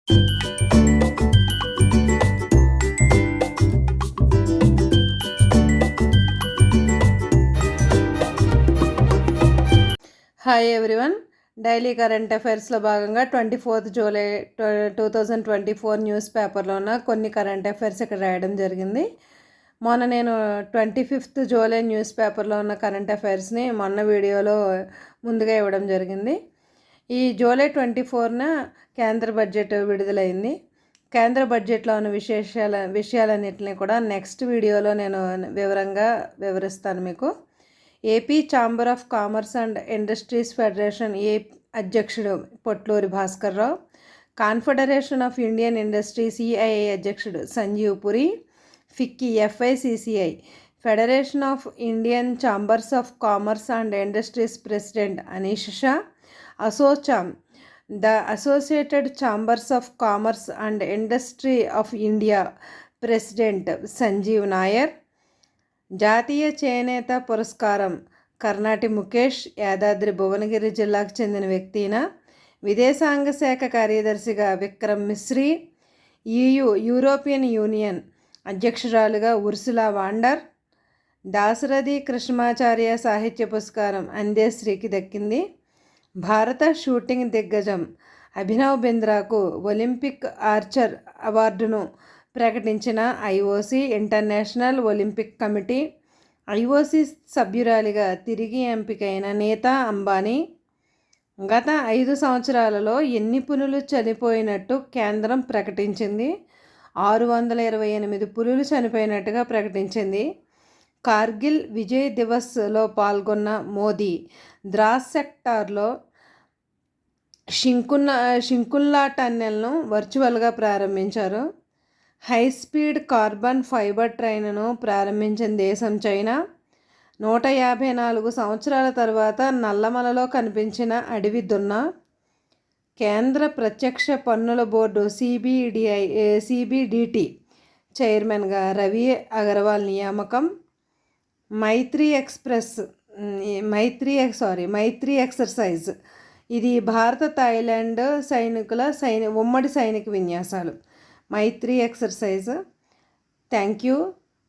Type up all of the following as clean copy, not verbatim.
Hi everyone, daily current అఫైర్స్లో భాగంగా 24th July 2024 news పేపర్లో ఉన్న కొన్ని కరెంట్ అఫైర్స్ ఇక్కడ రాయడం జరిగింది. మొన్న నేను 25th జూలై న్యూస్ పేపర్లో ఉన్న కరెంట్ అఫైర్స్ని మొన్న వీడియోలో ముందుగా ఇవ్వడం జరిగింది. ఈ జూలై 24న కేంద్ర బడ్జెట్ విడుదలైంది. కేంద్ర బడ్జెట్లో ఉన్న విషయాలన్నింటినీ కూడా నెక్స్ట్ వీడియోలో నేను వివరంగా వివరిస్తాను మీకు. AP chamber of commerce and industries federation అధ్యక్షుడు Potluri Bhaskar Rao, confederation of Indian industries EII అధ్యక్షుడు Sanjeev Puri, FICCI FICCI federation of Indian chambers of commerce and industries president Anish Shah, ASSOCHAM the associated chambers of commerce and industry of India president Sanjeev Nair, జాతీయ చేనేత పురస్కారం కర్ణాటి ముఖేష్ యాదాద్రి భువనగిరి జిల్లాకు చెందిన వ్యక్తిన, విదేశాంగ శాఖ కార్యదర్శిగా విక్రమ్ మిశ్రీ, యూరోపియన్ యూనియన్ అధ్యక్షురాలుగా ఉర్సులా వాండర్, దాశరథి కృష్ణమాచార్య సాహిత్య పురస్కారం అందేశ్రీకి దక్కింది. భారత షూటింగ్ దిగ్గజం అభినవ్ బింద్రాకు ఒలింపిక్ ఆర్చర్ అవార్డును ప్రకటించిన IOC international Olympic committee, IOC సభ్యురాలిగా తిరిగి ఎంపికైన నీతా అంబానీ, గత 5 సంవత్సరాలలో ఎన్ని పులులు చనిపోయినట్టు కేంద్రం ప్రకటించింది. 628 పులులు చనిపోయినట్టుగా ప్రకటించింది. కార్గిల్ విజయ్ దివస్లో పాల్గొన్న మోదీ ద్రాస్ సెక్టార్లో షింకుల్లా టన్నెల్ను వర్చువల్గా ప్రారంభించారు. హైస్పీడ్ కార్బన్ ఫైబర్ ట్రైన్ను ప్రారంభించిన దేశం చైనా. 154 సంవత్సరాల తర్వాత నల్లమలలో కనిపించిన అడవి దున్న. కేంద్ర ప్రత్యక్ష పన్నుల బోర్డు సిబిడిటి చైర్మన్గా రవి అగర్వాల్ నియామకం. మైత్రి ఎక్సర్సైజ్ ఇది భారత థాయిలాండ్ సైనికుల ఉమ్మడి సైనిక విన్యాసాలు. మైత్రి ఎక్సర్సైజ్. Thank you.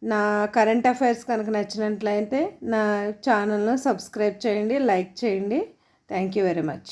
నా కరెంట్ అఫైర్స్ కనుక నచ్చినట్లయితే నా ఛానల్ను సబ్స్క్రైబ్ చేయండి, లైక్ చేయండి. Thank you very much.